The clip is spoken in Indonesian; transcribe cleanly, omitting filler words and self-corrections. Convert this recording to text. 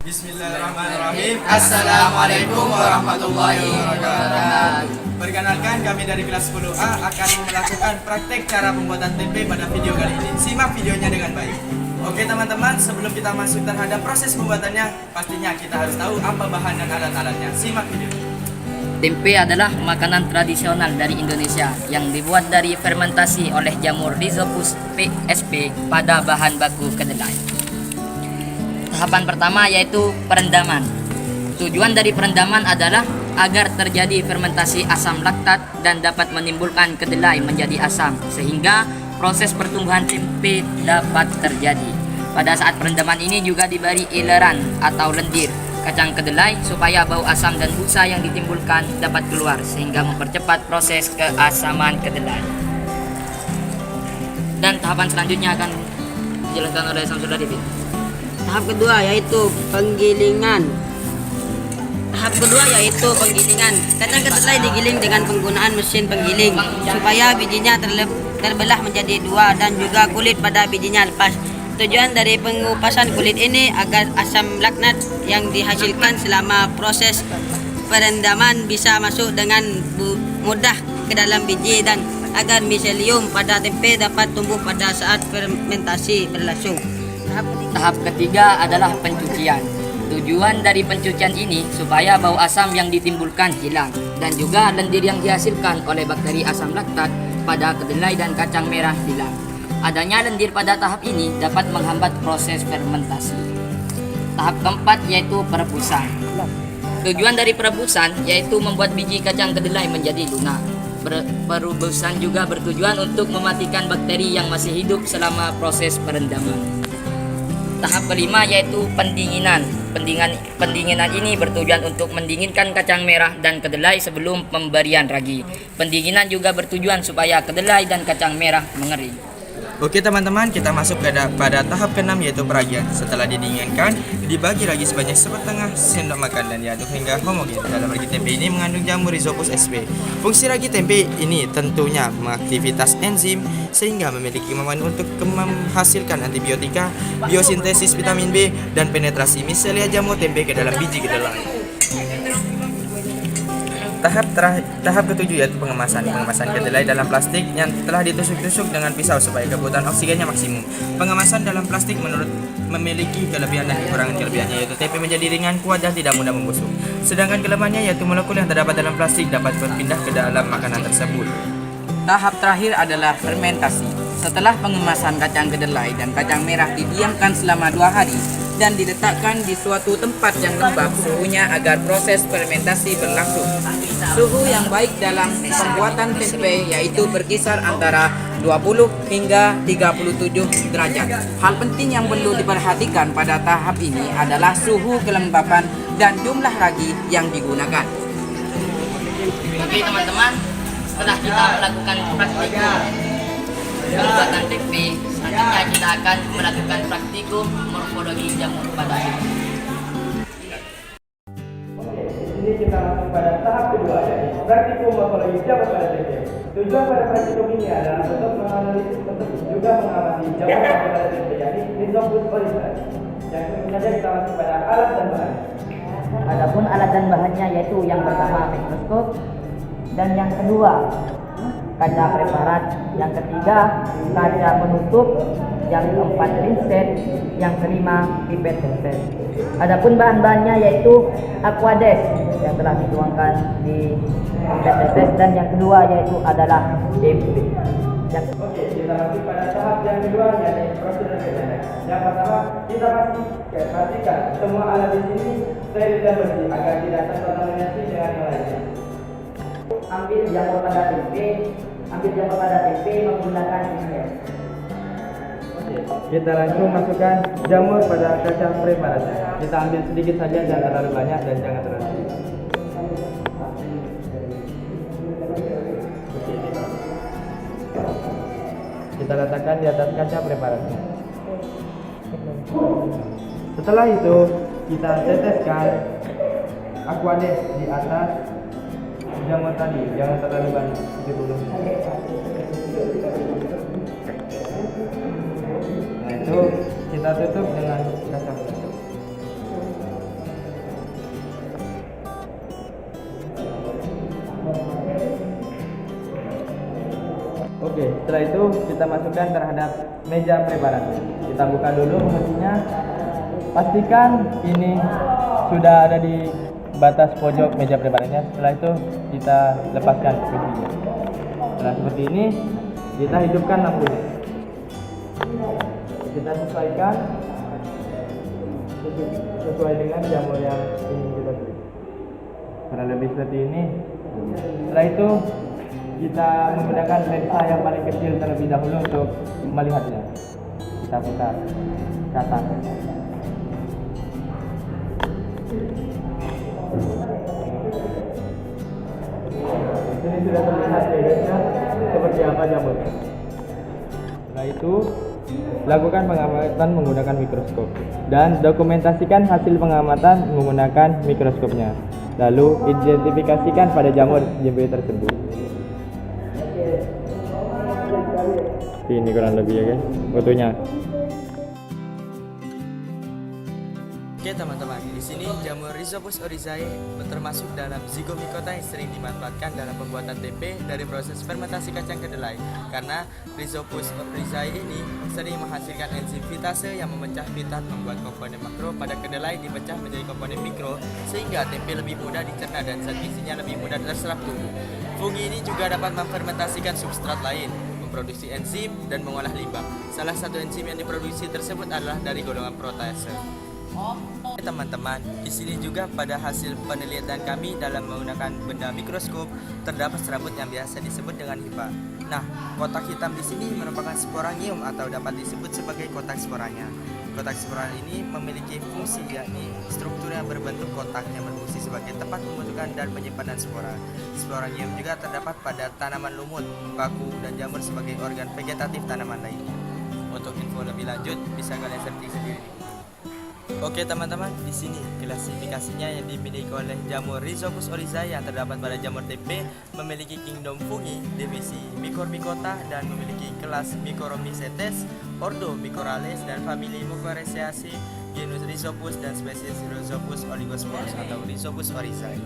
Bismillahirrahmanirrahim. Assalamualaikum warahmatullahi wabarakatuh. Perkenalkan, kami dari kelas 10A akan melakukan praktek cara pembuatan tempe pada video kali ini. Simak videonya dengan baik. Oke teman-teman, sebelum kita masuk terhadap proses pembuatannya, pastinya kita harus tahu apa bahan dan alat-alatnya. Simak video. Tempe adalah makanan tradisional dari Indonesia yang dibuat dari fermentasi oleh jamur Rhizopus PSP pada bahan baku kedelai. Tahapan pertama yaitu perendaman. Tujuan dari perendaman adalah agar terjadi fermentasi asam laktat dan dapat menimbulkan kedelai menjadi asam sehingga proses pertumbuhan tempe dapat terjadi. Pada saat perendaman ini juga diberi ileran atau lendir kacang kedelai supaya bau asam dan busa yang ditimbulkan dapat keluar sehingga mempercepat proses keasaman kedelai. Dan tahapan selanjutnya akan dijelaskan oleh Samsul Arifin. Tahap kedua yaitu penggilingan. Kacang kedelai digiling dengan penggunaan mesin penggiling supaya bijinya terbelah menjadi dua dan juga kulit pada bijinya lepas. Tujuan dari pengupasan kulit ini agar asam laknat yang dihasilkan selama proses perendaman bisa masuk dengan mudah ke dalam biji dan agar miselium pada tempe dapat tumbuh pada saat fermentasi berlangsung. Tahap ketiga adalah pencucian. Tujuan dari pencucian ini supaya bau asam yang ditimbulkan hilang dan juga lendir yang dihasilkan oleh bakteri asam laktat pada kedelai dan kacang merah hilang. Adanya lendir pada tahap ini dapat menghambat proses fermentasi. Tahap keempat yaitu perebusan. Tujuan dari perebusan yaitu membuat biji kacang kedelai menjadi lunak. Perebusan juga bertujuan untuk mematikan bakteri yang masih hidup selama proses perendaman. Tahap kelima yaitu pendinginan. Pendinginan ini bertujuan untuk mendinginkan kacang merah dan kedelai sebelum pemberian ragi. Pendinginan juga bertujuan supaya kedelai dan kacang merah mengering. Oke teman-teman, kita masuk pada tahap ke-6 yaitu peragian. Setelah didinginkan, dibagi ragi sebanyak setengah sendok makan dan diaduk hingga homogen. Dalam ragi tempe ini mengandung jamur Rhizopus SP. Fungsi ragi tempe ini tentunya mengaktivitas enzim sehingga memiliki kemampuan untuk menghasilkan antibiotika, biosintesis vitamin B, dan penetrasi miselia jamur tempe ke dalam biji kedelai. Tahap ketujuh yaitu pengemasan kedelai dalam plastik yang telah ditusuk-tusuk dengan pisau supaya kebutuhan oksigennya maksimum. Pengemasan dalam plastik memiliki kelebihan dan kekurangannya yaitu tempe menjadi ringan, kuat, dan tidak mudah membusuk. Sedangkan kelemahannya yaitu molekul yang terdapat dalam plastik dapat berpindah ke dalam makanan tersebut. Tahap terakhir adalah fermentasi. Setelah pengemasan kacang kedelai dan kacang merah didiamkan selama 2 hari dan diletakkan di suatu tempat yang lembab suhunya agar proses fermentasi berlangsung. Suhu yang baik dalam pembuatan tempe yaitu berkisar antara 20 hingga 37 derajat. Hal penting yang perlu diperhatikan pada tahap ini adalah suhu kelembapan dan jumlah ragi yang digunakan. Oke teman-teman, setelah kita melakukan praktikum pembuatan tempe, selanjutnya kita akan melakukan praktikum morfologi jamur pada ini. Ini kita masuk pada tahap kedua yaitu praktikum morfologi jamur pada tempe. Tujuan pada praktikum ini adalah untuk menganalisis bentuk juga mengamati jamur pada tempe, yakni Rhizopus oryzalis. Yang saja kita masuk pada alat dan bahan. Adapun alat dan bahannya yaitu yang pertama mikroskop dan yang kedua kaca preparat, yang ketiga kaca penutup, yang keempat pinset, yang kelima pipet tetes. Adapun bahan-bahannya yaitu aquades yang telah dituangkan di pipet tetes dan yang kedua yaitu adalah tempe. Oke, kita masuk pada tahap yang kedua yaitu prosedur kerja. Yang pertama kita pastikan semua alat di sini steril dan bersih agar tidak terkontaminasi dengan yang lainnya. Ambil jamur pada tempe menggunakan pinset. Kita langsung masukkan jamur pada kacang preparat. Kita ambil sedikit saja, jangan terlalu banyak dan jangan terlalu sedikit. Kita letakkan di atas kaca preparat. Setelah itu kita teteskan aquades di atas jamur tadi, jangan terlalu banyak, 70. Nah itu kita tutup dengan kaca. Setelah itu kita masukkan terhadap meja preparasi. Kita buka dulu mesinnya. Pastikan ini sudah ada di batas pojok meja preparasinya. Setelah itu kita lepaskan kuncinya. Setelah seperti ini, kita hidupkan lampunya. Kita sesuaikan sesuai dengan jamur yang ingin kita beli. Kurang lebih seperti ini. Setelah itu kita menggunakan lensa yang paling kecil terlebih dahulu untuk melihatnya. Kita putar ke atas. Di sini sudah terlihat bedanya seperti apa jamur. Setelah itu lakukan pengamatan menggunakan mikroskop dan dokumentasikan hasil pengamatan menggunakan mikroskopnya. Lalu identifikasikan pada jamur JB tersebut. Ini kurang lebih ya guys fotonya. Oke teman-teman, di sini jamur Rhizopus oryzae termasuk dalam zygomicota yang sering dimanfaatkan dalam pembuatan tempe dari proses fermentasi kacang kedelai. Karena Rhizopus oryzae ini sering menghasilkan enzim fitase yang memecah fitat membuat komponen makro pada kedelai dipecah menjadi komponen mikro sehingga tempe lebih mudah dicerna dan zat gizinya lebih mudah terserap tubuh. Fungi ini juga dapat memfermentasikan substrat lain, memproduksi enzim dan mengolah limbah. Salah satu enzim yang diproduksi tersebut adalah dari golongan protease. Teman-teman, di sini juga pada hasil penelitian kami dalam menggunakan benda mikroskop terdapat serabut yang biasa disebut dengan hifa. Nah, kotak hitam di sini merupakan sporangium atau dapat disebut sebagai kotak sporanya. Kotak spora ini memiliki fungsi yakni struktur yang berbentuk kotak yang berfungsi sebagai tempat pembentukan dan penyimpanan spora. Sporangium juga terdapat pada tanaman lumut, paku, dan jamur sebagai organ vegetatif tanaman lainnya. Untuk info lebih lanjut bisa kalian searching sendiri. Oke teman-teman, di sini klasifikasinya yang dimiliki oleh jamur Rhizopus oryzae yang terdapat pada jamur tempe memiliki kingdom fungi, divisi Mycormycota dan memiliki kelas Mycorrhizaceae, ordo Mycorrhizae dan famili Mycorrhizaceae, genus Rhizopus dan spesies Rhizopus oligosporus atau Rhizopus oryzae.